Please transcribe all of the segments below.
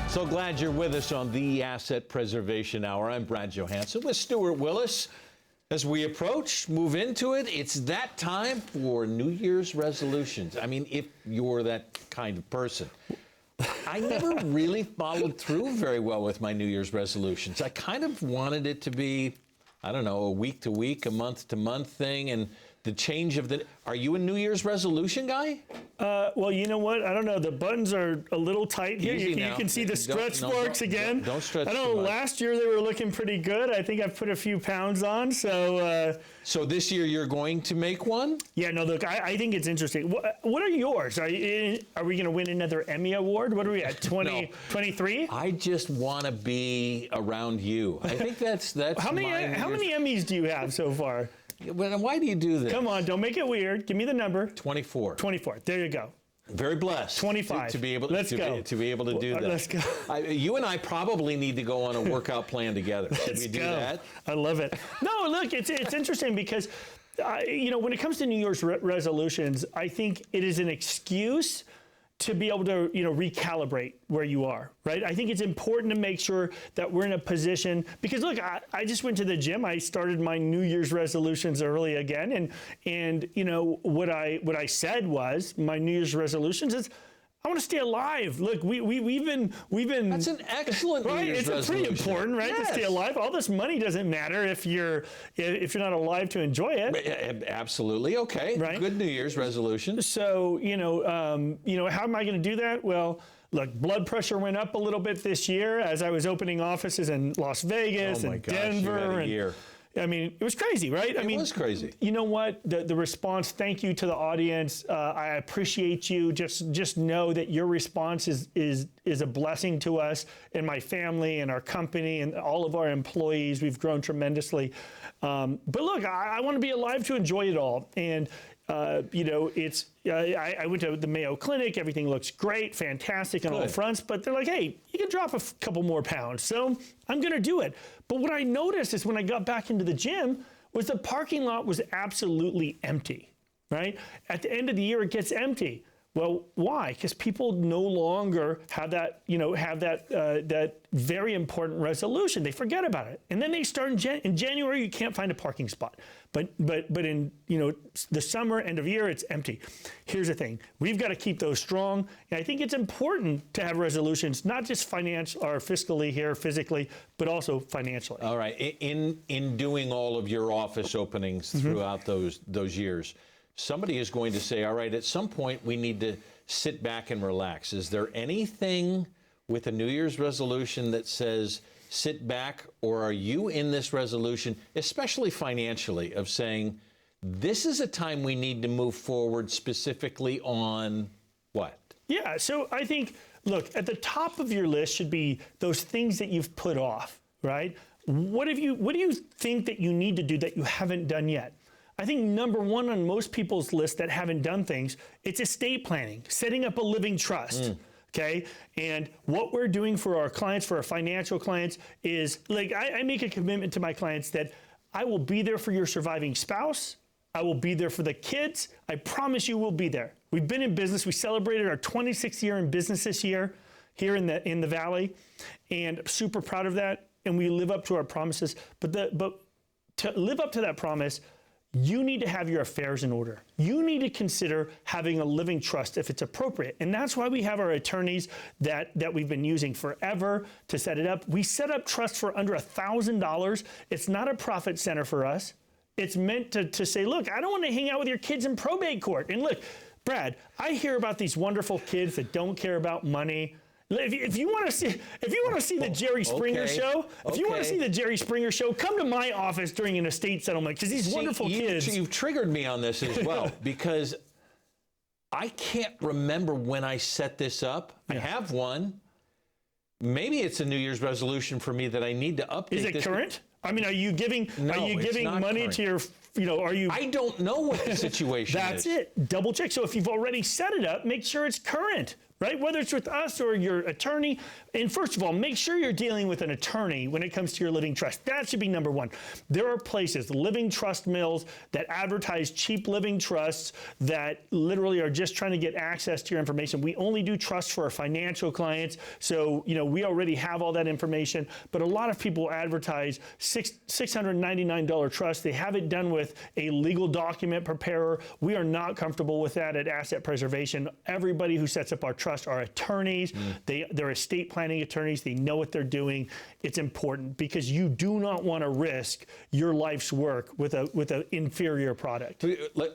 So glad you're with us on the Asset Preservation Hour. I'm Brad Johansson with Stuart Willis. As we move into it, it's that time for New Year's resolutions. I mean, if you're that kind of person. I never really followed through very well with my New Year's resolutions. I kind of wanted it to be, I don't know, a week-to-week, a month-to-month thing, and the change of the... Are you a New Year's resolution guy? Well, you know what? I don't know. The buttons are a little tight here. You can see the stretch marks again. Don't stretch I know last year they were looking pretty good. I think I've put a few pounds on. So this year you're going to make one? Yeah, no, look, I think it's interesting. What are yours? Are we going to win another Emmy Award? What are we at, 23? I just want to be around you. I think that's how many Emmys do you have so far? Why do you do this? Come on, don't make it weird. Give me the number. 24. 24. There you go. Very blessed. 25. To be able to be able to do that. Let's go. You and I probably need to go on a workout plan together. Should we do that? I love it. No, look, it's interesting because when it comes to New Year's resolutions, I think it is an excuse to be able to, recalibrate where you are, right? I think it's important to make sure that we're in a position, because look, I just went to the gym. I started my New Year's resolutions early again. And what I said was, my New Year's resolutions is, I want to stay alive. Look, we've been. That's an excellent New Year's resolution. It's pretty important, right? Yes. To stay alive. All this money doesn't matter if you're not alive to enjoy it. Absolutely. Okay. Right? Good New Year's resolution. So how am I going to do that? Well, look, blood pressure went up a little bit this year as I was opening offices in Las Vegas and Denver. You had a year. I mean, it was crazy, right? It was crazy. You know what? The response, thank you to the audience. I appreciate you. Just know that your response is a blessing to us and my family and our company and all of our employees. We've grown tremendously. But look, I want to be alive to enjoy it all. And I went to the Mayo Clinic. Everything looks great, fantastic on all fronts. But they're like, hey, you can drop a couple more pounds. So I'm going to do it. But what I noticed is when I got back into the gym was the parking lot was absolutely empty, right? At the end of the year, it gets empty. Well, why? Because people no longer have that, that very important resolution. They forget about it, and then they start in January. You can't find a parking spot, but in the summer, end of year, it's empty. Here's the thing: we've got to keep those strong, and I think it's important to have resolutions, not just financial or fiscally here, physically, but also financially. All right. In doing all of your office openings throughout those years, somebody is going to say, all right, at some point we need to sit back and relax. Is there anything with a New Year's resolution that says sit back, or are you in this resolution, especially financially, of saying this is a time we need to move forward specifically on what? Yeah, so I think, look, at the top of your list should be those things that you've put off, right? What do you think that you need to do that you haven't done yet? I think number one on most people's list that haven't done things, it's estate planning, setting up a living trust, okay? And what we're doing for our clients, for our financial clients, is like I make a commitment to my clients that I will be there for your surviving spouse. I will be there for the kids. I promise you we'll be there. We've been in business. We celebrated our 26th year in business this year here in the Valley, and super proud of that. And we live up to our promises. But to live up to that promise, you need to have your affairs in order. You need to consider having a living trust if it's appropriate. And that's why we have our attorneys that we've been using forever to set it up. We set up trusts for under $1,000. It's not a profit center for us. It's meant to say, look, I don't want to hang out with your kids in probate court. And look, Brad, I hear about these wonderful kids that don't care about money. If you want to see the Jerry Springer show, come to my office during an estate settlement, because these wonderful kids. You've triggered me on this as well, because I can't remember when I set this up. Yeah. I have one. Maybe it's a New Year's resolution for me that I need to update. Is it current? I mean, are you giving money current to your, are you? I don't know what the situation That's it. Double check. So if you've already set it up, make sure it's current. right? Whether it's with us or your attorney. And first of all, make sure you're dealing with an attorney when it comes to your living trust. That should be number one. There are places, living trust mills, that advertise cheap living trusts that literally are just trying to get access to your information. We only do trusts for our financial clients. So, we already have all that information. But a lot of people advertise $699 trusts. They have it done with a legal document preparer. We are not comfortable with that at Asset Preservation. Everybody who sets up our trust are attorneys. They're estate planning attorneys. They know what they're doing. It's important because you do not want to risk your life's work with an inferior product.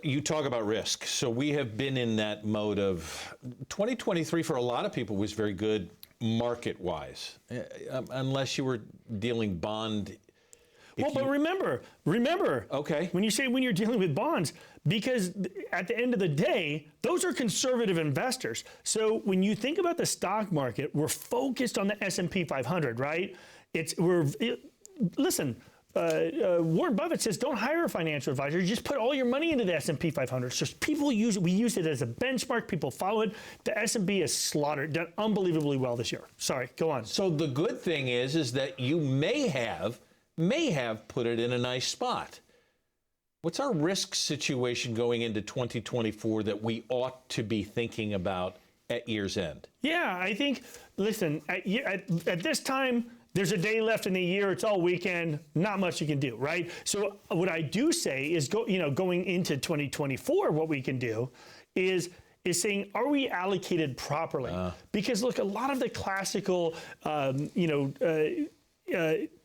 You talk about risk. So we have been in that mode of 2023 for a lot of people was very good market-wise, unless you were dealing bond. But remember, okay, when you're dealing with bonds, because at the end of the day, those are conservative investors. So when you think about the stock market, we're focused on the S&P 500, right? Listen, Warren Buffett says, don't hire a financial advisor. Just put all your money into the S&P 500. So we use it as a benchmark. People follow it. The S&P is slaughtered, done unbelievably well this year. Sorry, go on. So the good thing is that you may have put it in a nice spot. What's our risk situation going into 2024 that we ought to be thinking about at year's end? Yeah, I think, listen, at this time, there's a day left in the year. It's all weekend. Not much you can do, right? So what I do say is, going into 2024, what we can do is saying, are we allocated properly? Because look, a lot of the classical,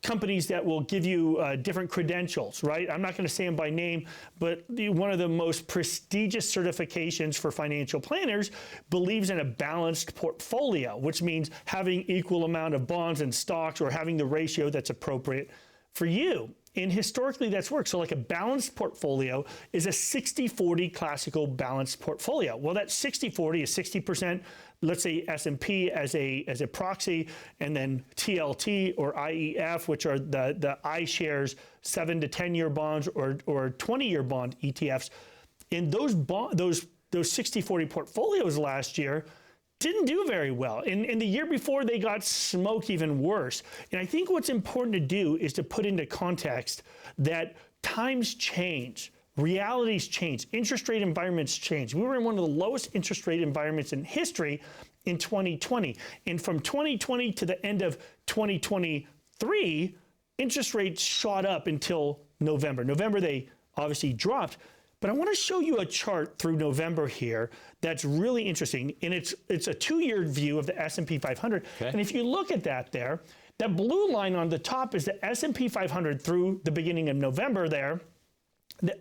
companies that will give you different credentials, right? I'm not going to say them by name, but one of the most prestigious certifications for financial planners believes in a balanced portfolio, which means having equal amount of bonds and stocks or having the ratio that's appropriate for you. And historically, that's worked. So like a balanced portfolio is a 60-40 classical balanced portfolio. Well, that 60-40 is 60%, let's say S&P as a proxy, and then TLT or IEF, which are the iShares 7 to 10-year bonds or 20-year bond ETFs. And those 60-40 portfolios last year didn't do very well. And the year before, they got smoked even worse. And I think what's important to do is to put into context that times change, realities change, interest rate environments change. We were in one of the lowest interest rate environments in history in 2020. And from 2020 to the end of 2023, interest rates shot up until November. November, they obviously dropped. But I want to show you a chart through November here that's really interesting. And it's a 2-year view of the S&P 500. Okay. And if you look at that there, that blue line on the top is the S&P 500 through the beginning of November there.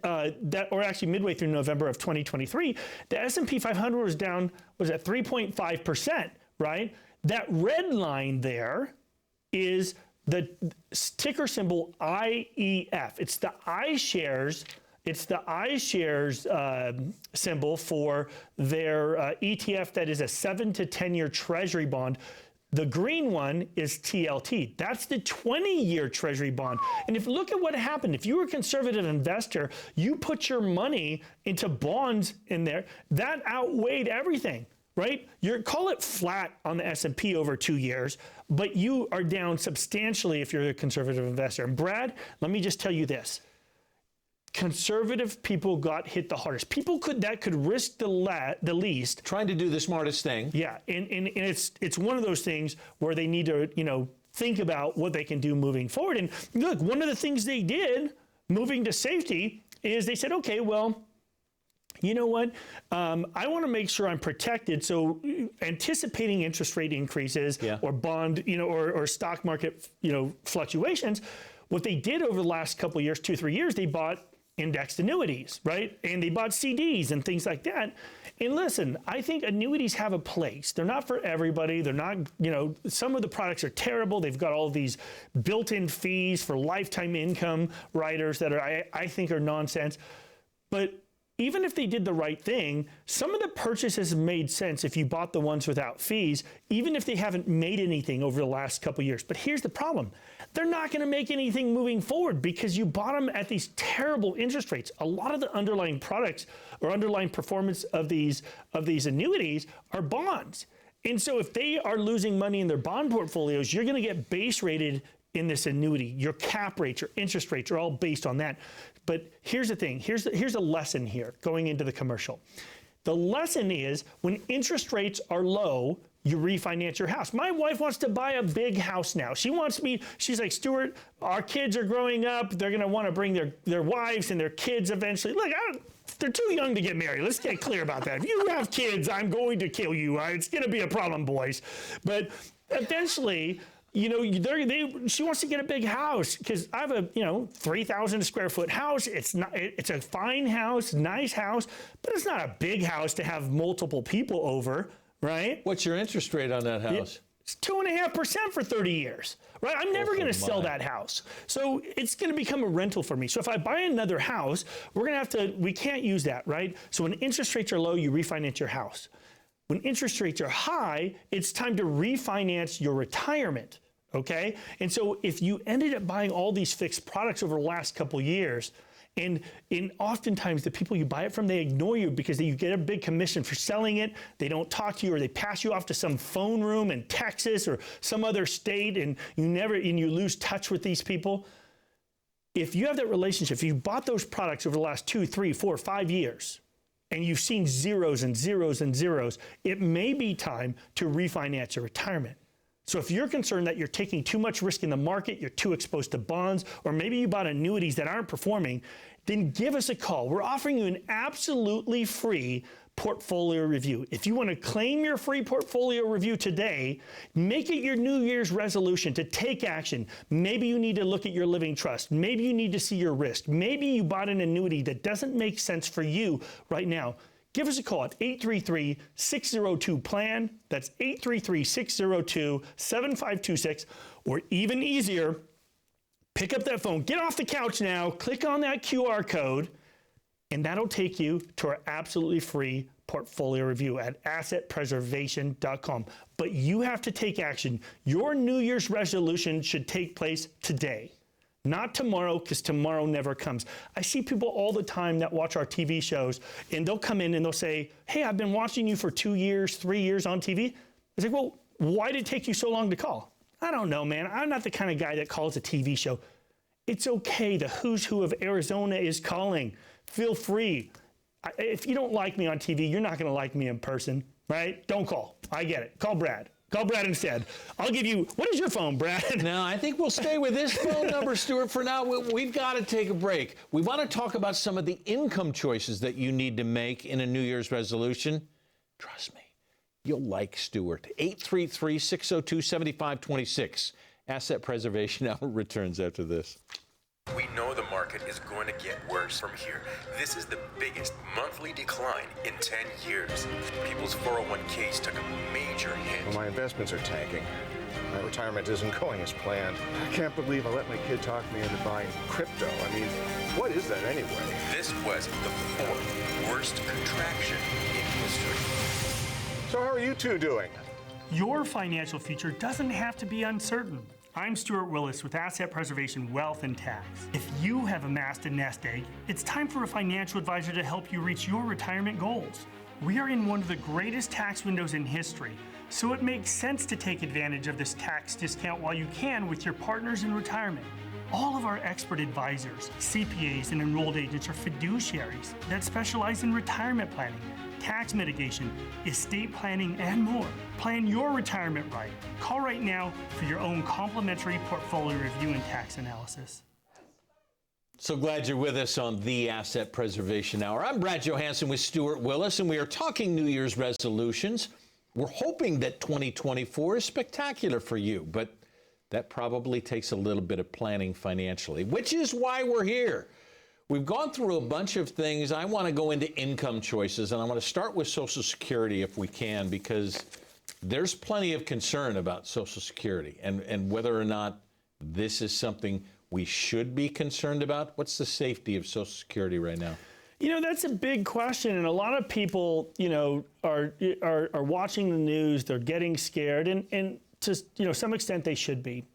Or actually midway through November of 2023, the S&P 500 was down, was at 3.5%, right? That red line there is the ticker symbol IEF. It's the iShares. It's the iShares symbol for their ETF that is a 7 to 10-year Treasury bond. The green one is TLT. That's the 20-year Treasury bond. And if you look at what happened, if you were a conservative investor, you put your money into bonds in there, that outweighed everything, right? Call it flat on the S&P over 2 years, but you are down substantially if you're a conservative investor. And Brad, let me just tell you this. Conservative people got hit the hardest. People that could risk the least. Trying to do the smartest thing. Yeah, and it's one of those things where they need to, think about what they can do moving forward. And look, one of the things they did, moving to safety, is they said, okay, well, you know what? I want to make sure I'm protected. So anticipating interest rate increases or bond, or stock market, fluctuations, what they did over the last couple of years, 2-3 years, they bought indexed annuities, right? And they bought CDs and things like that. And listen, I think annuities have a place. They're not for everybody. They're not, some of the products are terrible. They've got all these built-in fees for lifetime income riders that I think are nonsense. But even if they did the right thing, some of the purchases made sense if you bought the ones without fees, even if they haven't made anything over the last couple of years. But here's the problem. They're not going to make anything moving forward because you bought them at these terrible interest rates. A lot of the underlying products or underlying performance of these annuities are bonds. And so if they are losing money in their bond portfolios, you're going to get base rated in this annuity. Your cap rates, your interest rates are all based on that. But here's the thing. Here's a lesson here going into the commercial. The lesson is when interest rates are low, you refinance your house. My wife wants to buy a big house now. She's like, Stuart, our kids are growing up. They're going to want to bring their wives and their kids eventually. Look, they're too young to get married. Let's get clear about that. If you have kids, I'm going to kill you. It's going to be a problem, boys. But eventually, you know, she wants to get a big house because I have a 3,000 square foot house. It's a fine house, nice house, but it's not a big house to have multiple people over, right? What's your interest rate on that house? It's 2.5% for 30 years, right? I'm never going to sell that house. So it's going to become a rental for me. So if I buy another house, we can't use that, right? So when interest rates are low, you refinance your house. When interest rates are high, it's time to refinance your retirement, okay? And so if you ended up buying all these fixed products over the last couple years, and oftentimes the people you buy it from, they ignore you because you get a big commission for selling it. They don't talk to you, or they pass you off to some phone room in Texas or some other state, and you lose touch with these people. If you have that relationship, if you bought those products over the last 2, 3, 4, 5 years, and you've seen zeros and zeros and zeros, it may be time to refinance your retirement. So if you're concerned that you're taking too much risk in the market, you're too exposed to bonds, or maybe you bought annuities that aren't performing, then give us a call. We're offering you an absolutely free portfolio review. If you want to claim your free portfolio review today, make it your New Year's resolution to take action. Maybe you need to look at your living trust. Maybe you need to see your risk. Maybe you bought an annuity that doesn't make sense for you right now. Give us a call at 833-602-PLAN. That's 833-602-7526. Or even easier, pick up that phone, get off the couch now, click on that QR code, and that'll take you to our absolutely free portfolio review at assetpreservation.com. But you have to take action. Your New Year's resolution should take place today. Not tomorrow, because tomorrow never comes. I see people all the time that watch our TV shows, and they'll come in and they'll say, hey, I've been watching you for 2 years, 3 years on TV. I say, well, why did it take you so long to call? I don't know, man. I'm not the kind of guy that calls a TV show. It's okay. The who's who of Arizona is calling. Feel free. If you don't like me on TV, you're not going to like me in person, right? Don't call. I get it. Call Brad. Call Brad instead. I'll give you, what is your phone, Brad? No, I think we'll stay with this phone number, Stuart, for now. We've got to take a break. We want to talk about some of the income choices that you need to make in a New Year's resolution. Trust me, you'll like Stuart. 833-602-7526. Asset Preservation Hour returns after this. We know the market is going to get worse from here. This is the biggest monthly decline in 10 years. People's 401ks took a major hit. Well, my investments are tanking. My retirement isn't going as planned. I can't believe I let my kid talk me into buying crypto. I mean, what is that anyway? This was the 4th worst contraction in history. So how are you two doing? Your financial future doesn't have to be uncertain. I'm Stuart Willis with Asset Preservation Wealth and Tax. If you have amassed a nest egg, it's time for a financial advisor to help you reach your retirement goals. We are in one of the greatest tax windows in history, so it makes sense to take advantage of this tax discount while you can with your partners in retirement. All of our expert advisors, CPAs, and enrolled agents are fiduciaries that specialize in retirement planning, tax mitigation, estate planning, and more. Plan your retirement right. Call right now for your own complimentary portfolio review and tax analysis. So glad you're with us on the Asset Preservation Hour. I'm Brad Johansson with Stuart Willis, and we are talking New Year's resolutions. We're hoping that 2024 is spectacular for you, but that probably takes a little bit of planning financially, which is why we're here. We've gone through a bunch of things. I want to go into income choices, and I want to start with Social Security if we can, because there's plenty of concern about Social Security and whether or not this is something we should be concerned about. What's the safety of Social Security right now? You know, that's a big question, and a lot of people, are watching the news. They're getting scared, and to some extent they should be.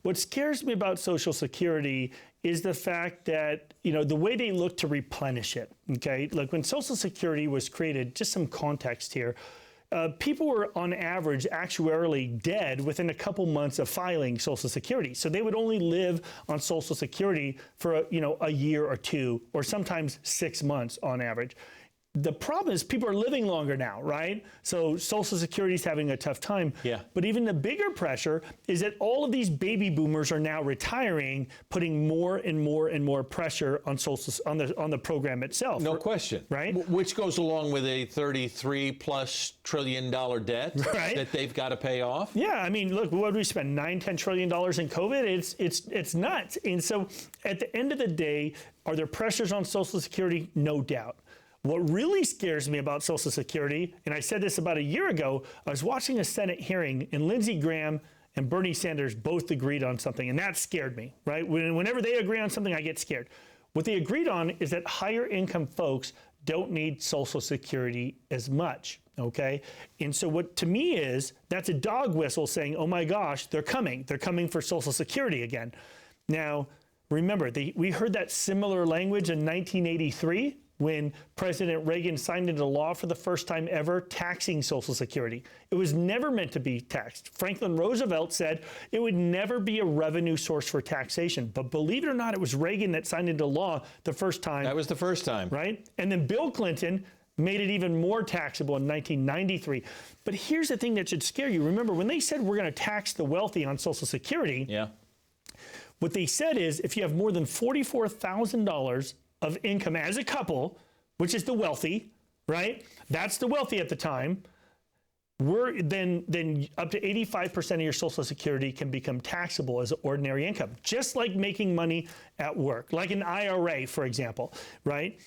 What scares me about Social Security is the fact that the way they look to replenish it. Okay, like when Social Security was created, just some context here. people were on average actuarially dead within a couple months of filing Social Security. So they would only live on Social Security for a year or two, or sometimes 6 months on average. The problem is people are living longer now, right? So Social Security is having a tough time. Yeah. But even the bigger pressure is that all of these baby boomers are now retiring, putting more and more and more pressure on on the program itself. No question. Right? Which goes along with a $33+ trillion debt Right. that they've got to pay off. Yeah, I mean, look, what did we spend? $9-10 trillion in COVID? It's nuts. And so at the end of the day, are there pressures on Social Security? No doubt. What really scares me about Social Security, and I said this about a year ago, I was watching a Senate hearing, and Lindsey Graham and Bernie Sanders both agreed on something, and that scared me, right? Whenever they agree on something, I get scared. What they agreed on is that higher income folks don't need Social Security as much, okay? And so what to me is, that's a dog whistle saying, oh my gosh, they're coming for Social Security again. Now, remember, we heard that similar language in 1983, when President Reagan signed into law for the first time ever taxing Social Security. It was never meant to be taxed. Franklin Roosevelt said it would never be a revenue source for taxation. But believe it or not, it was Reagan that signed into law the first time. That was the first time. Right? And then Bill Clinton made it even more taxable in 1993. But here's the thing that should scare you. Remember, when they said we're going to tax the wealthy on Social Security, Yeah. what they said is if you have more than $44,000 of income as a couple, which is the wealthy, right? That's the wealthy at the time. Then up to 85% of your Social Security can become taxable as ordinary income, just like making money at work, like an IRA, for example, right?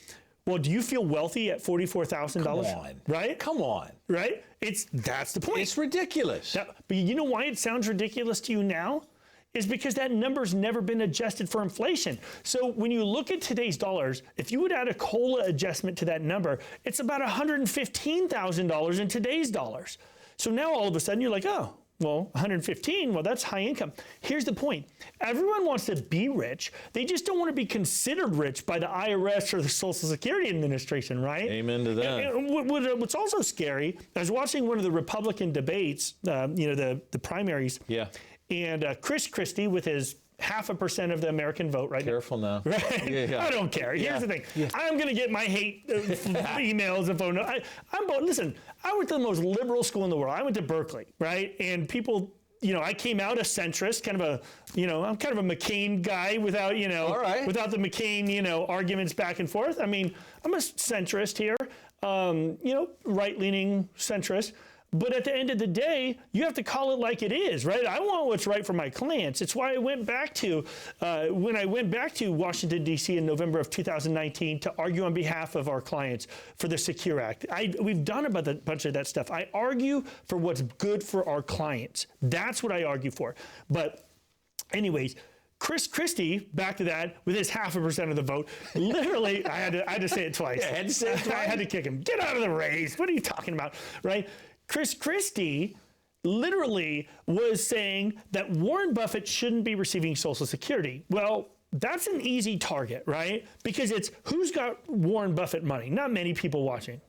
Well, do you feel wealthy at $44,000? Come on. Right? Come on. Right? That's the point. It's ridiculous. But you know why it sounds ridiculous to you now? Is because that number's never been adjusted for inflation. So when you look at today's dollars, if you would add a COLA adjustment to that number, it's about $115,000 in today's dollars. So now all of a sudden you're like, oh, well, 115, well, that's high income. Here's the point. Everyone wants to be rich. They just don't want to be considered rich by the IRS or the Social Security Administration, right? Amen to that. And what's also scary, I was watching one of the Republican debates, the primaries. Yeah. And Chris Christie, with his 0.5% of the American vote right Careful now. Right? Yeah. I don't care. Here's the thing. Yeah. I'm going to get my hate emails and phone. Listen, I went to the most liberal school in the world. I went to Berkeley, right? And people, I came out a centrist, I'm kind of a McCain guy without, All right. without the McCain, arguments back and forth. I mean, I'm a centrist here, right-leaning centrist. But at the end of the day, you have to call it like it is, right? I want what's right for my clients. It's why I went back to, when I went back to Washington, D.C. in November of 2019 to argue on behalf of our clients for the Secure Act. We've done a bunch of that stuff. I argue for what's good for our clients. That's what I argue for. But anyways, Chris Christie, back to that, with his 0.5% of the vote, literally, I had to say it twice. Yeah, I had to say it twice. I had to kick him. Get out of the race. What are you talking about, right? Chris Christie literally was saying that Warren Buffett shouldn't be receiving Social Security. Well, that's an easy target, right? Because it's who's got Warren Buffett money? Not many people watching.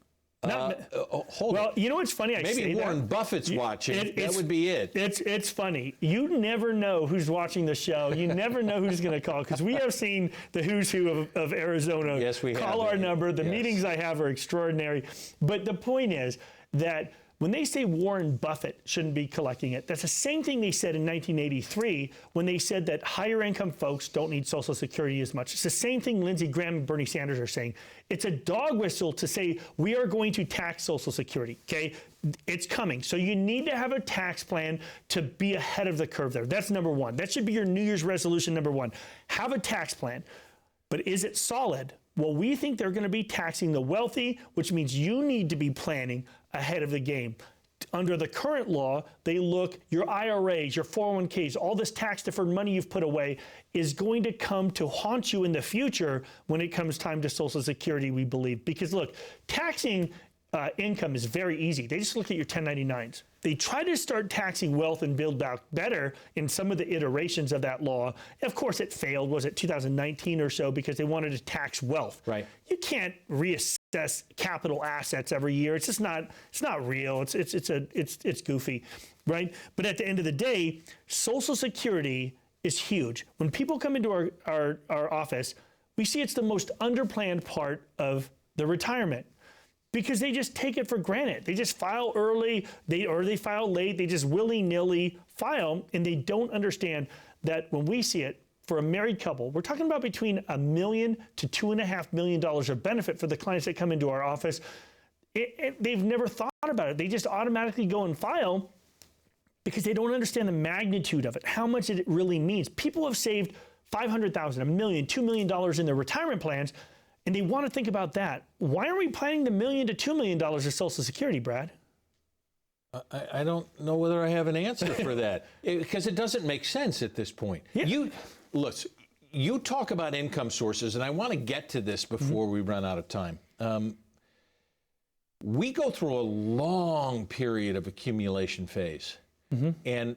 Hold Well, it. you know what's funny? Maybe Warren Buffett's watching. That would be it. It's funny. You never know who's watching the show. You never know who's going to call, because we have seen the who's who of Arizona Yes, we call have. our number. The Yes. meetings I have are extraordinary. But the point is that when they say Warren Buffett shouldn't be collecting it, that's the same thing they said in 1983 when they said that higher income folks don't need Social Security as much. It's the same thing Lindsey Graham and Bernie Sanders are saying. It's a dog whistle to say we are going to tax Social Security, okay? It's coming. So you need to have a tax plan to be ahead of the curve there. That's number one. That should be your New Year's resolution number one. Have a tax plan. But is it solid? Well, we think they're going to be taxing the wealthy, which means you need to be planning ahead of the game. Under the current law, they look, your IRAs, your 401ks, all this tax-deferred money you've put away is going to come to haunt you in the future when it comes time to Social Security, we believe. Because look, taxing income is very easy. They just look at your 1099s. They try to start taxing wealth and build back better in some of the iterations of that law. Of course, it failed. Was it 2019 or so? Because they wanted to tax wealth. Right. You can't reassess excess capital assets every year. It's just not. It's not real. It's goofy, right? But at the end of the day, Social Security is huge. When people come into our office, we see it's the most underplanned part of the retirement, because they just take it for granted. They just file early, they file late, they just willy-nilly file, and they don't understand that when we see it, for a married couple, we're talking about between $1 million to $2.5 million of benefit for the clients that come into our office. They've never thought about it. They just automatically go and file because they don't understand the magnitude of it, how much it really means. People have saved $500,000, $1 million, $2 million in their retirement plans, and they want to think about that. Why are we planning the $1 million to $2 million of Social Security, Brad? I don't know whether I have an answer for that, because it doesn't make sense at this point. Yeah. You talk about income sources, and I want to get to this before we run out of time. We go through a long period of accumulation phase, and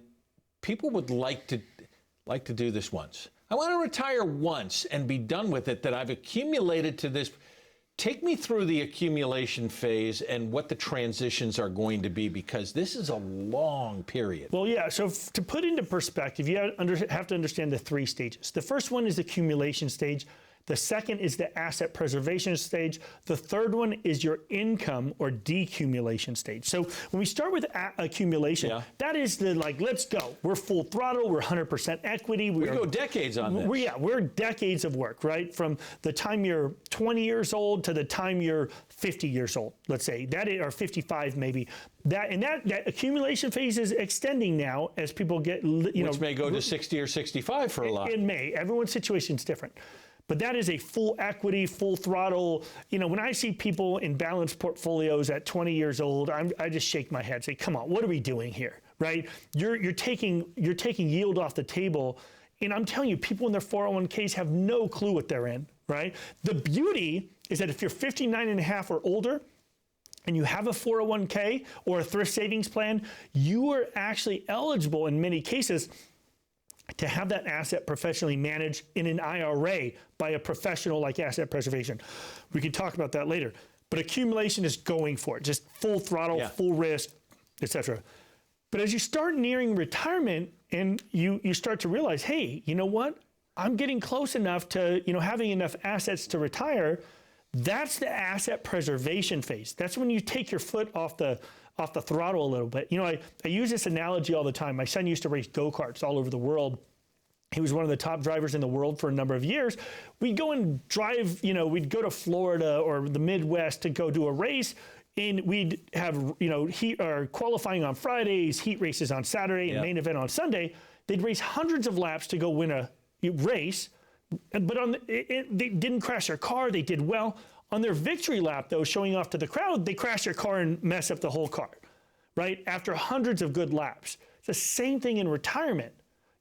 people would like to do this once. I want to retire once and be done with it, that I've accumulated to this. Take me through the accumulation phase and what the transitions are going to be, because this is a long period. Well, yeah, so to put into perspective, you have to understand the 3 stages. The first one is the accumulation stage. The second is the asset preservation stage. The third one is your income or decumulation stage. So when we start with accumulation, that is the let's go. We're full throttle. We're 100% equity. We go decades on this. We're decades of work, right? From the time you're 20 years old to the time you're 50 years old, let's say, or 55 maybe. That accumulation phase is extending now as people get, Which may go to 60 or 65 for a lot. It may. Everyone's situation is different. But that is a full equity, full throttle. When I see people in balanced portfolios at 20 years old, I just shake my head, say, come on, what are we doing here, right? You're taking yield off the table. And I'm telling you, people in their 401ks have no clue what they're in, right? The beauty is that if you're 59 and a half or older, and you have a 401k or a thrift savings plan, you are actually eligible in many cases to have that asset professionally managed in an IRA by a professional like asset preservation. We can talk about that later. But accumulation is going for it, just full throttle, full risk, etc. But as you start nearing retirement and you start to realize, hey, you know what? I'm getting close enough to having enough assets to retire. That's the asset preservation phase. That's when you take your foot off the throttle a little bit. I use this analogy all the time. My son used to race go-karts all over the world. He was one of the top drivers in the world for a number of years. We'd go and drive, we'd go to Florida or the Midwest to go do a race, and we'd have, heat or qualifying on Fridays, heat races on Saturday, and main event on Sunday. They'd race hundreds of laps to go win a race, but they didn't crash their car. They did well. On their victory lap, though, showing off to the crowd, they crash their car and mess up the whole car, right? After hundreds of good laps. It's the same thing in retirement.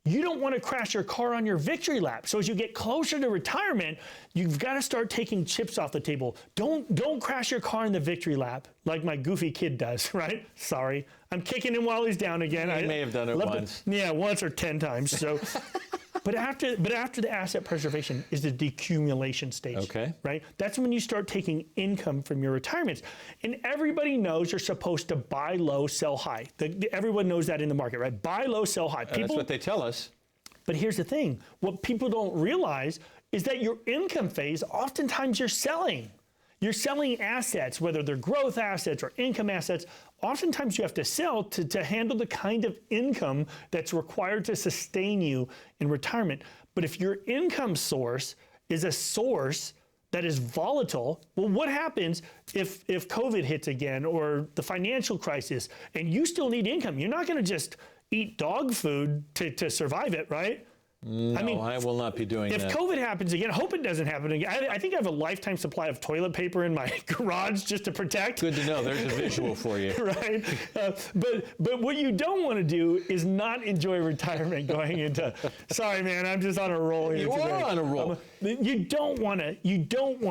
You don't want to crash your car on your victory lap. So as you get closer to retirement, you've got to start taking chips off the table. Don't crash your car in the victory lap like my goofy kid does, right? Sorry. I'm kicking him while he's down again. He may have done it once. Once or 10 times. So But after the asset preservation is the decumulation stage. Okay. Right? That's when you start taking income from your retirements. And everybody knows you're supposed to buy low, sell high. Everyone knows that in the market, right? Buy low, sell high. That's what they tell us. But here's the thing. What people don't realize is that your income phase, oftentimes you're selling. You're selling assets, whether they're growth assets or income assets. Oftentimes you have to sell to handle the kind of income that's required to sustain you in retirement. But if your income source is a source that is volatile, well, what happens if COVID hits again or the financial crisis and you still need income? You're not going to just eat dog food to survive it, right? No, I will not be doing that. If COVID happens again, I hope it doesn't happen again. I think I have a lifetime supply of toilet paper in my garage just to protect. Good to know. There's a visual for you. Right. But what you don't want to do is not enjoy retirement going into. Sorry, man, I'm just on a roll here. You today. are on a roll. You don't want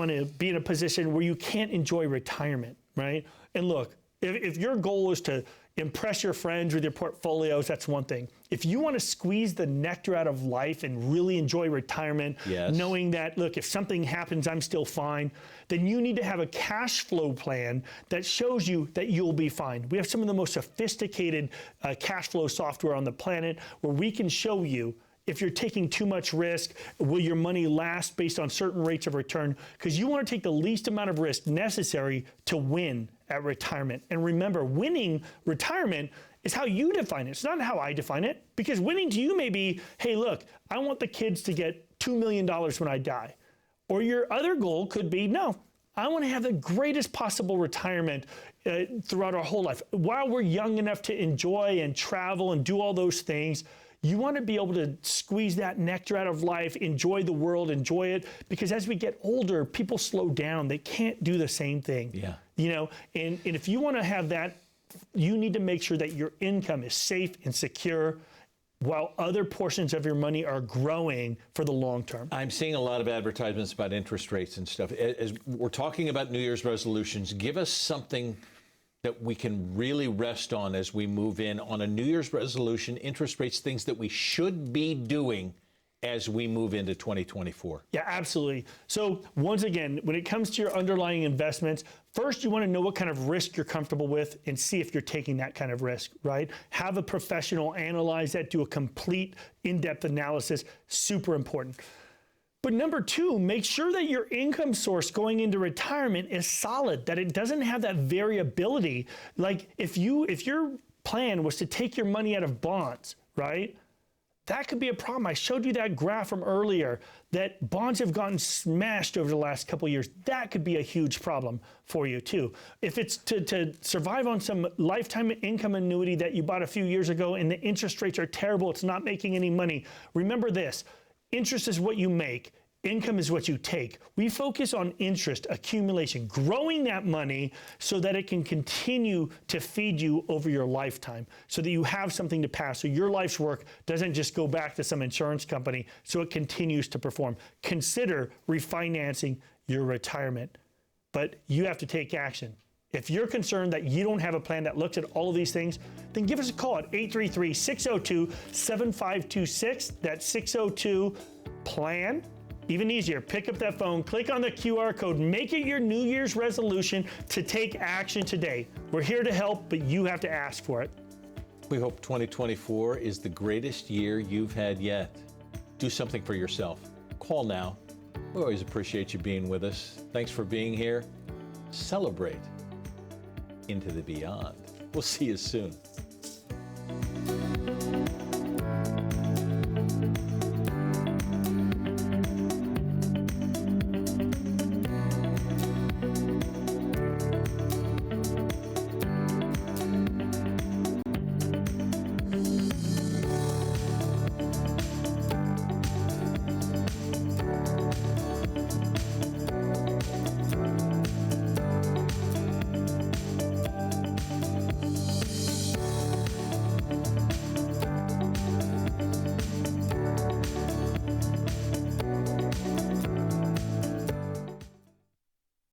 to be in a position where you can't enjoy retirement, right? And look, if your goal is to impress your friends with your portfolios, that's one thing. If you want to squeeze the nectar out of life and really enjoy retirement, Yes. knowing that, look, if something happens, I'm still fine, then you need to have a cash flow plan that shows you that you'll be fine. We have some of the most sophisticated cash flow software on the planet where we can show you if you're taking too much risk, will your money last based on certain rates of return? Because you want to take the least amount of risk necessary to win at retirement. And remember, winning retirement is how you define it. It's not how I define it. Because winning to you may be, hey, look, I want the kids to get $2 million when I die. Or your other goal could be, no, I want to have the greatest possible retirement throughout our whole life. While we're young enough to enjoy and travel and do all those things, you want to be able to squeeze that nectar out of life, enjoy the world, enjoy it. Because as we get older, people slow down. They can't do the same thing. Yeah. You know, and if you want to have that, you need to make sure that your income is safe and secure while other portions of your money are growing for the long term. I'm seeing a lot of advertisements about interest rates and stuff. As we're talking about New Year's resolutions, give us something that we can really rest on as we move in on a New Year's resolution, interest rates, things that we should be doing as we move into 2024. Yeah, absolutely. So once again, when it comes to your underlying investments, first you want to know what kind of risk you're comfortable with and see if you're taking that kind of risk, right? Have a professional analyze that, do a complete in-depth analysis, super important. But number two, make sure that your income source going into retirement is solid, that it doesn't have that variability. Like if your plan was to take your money out of bonds, right? That could be a problem. I showed you that graph from earlier that bonds have gotten smashed over the last couple of years. That could be a huge problem for you too. If it's to survive on some lifetime income annuity that you bought a few years ago and the interest rates are terrible, it's not making any money. Remember this. Interest is what you make. Income is what you take. We focus on interest, accumulation, growing that money so that it can continue to feed you over your lifetime, so that you have something to pass. So your life's work doesn't just go back to some insurance company, so it continues to perform. Consider refinancing your retirement, but you have to take action. If you're concerned that you don't have a plan that looks at all of these things, then give us a call at 833-602-7526. That's 602-PLAN. Even easier, pick up that phone, click on the QR code, make it your New Year's resolution to take action today. We're here to help, but you have to ask for it. We hope 2024 is the greatest year you've had yet. Do something for yourself. Call now. We always appreciate you being with us. Thanks for being here. Celebrate into the beyond. We'll see you soon.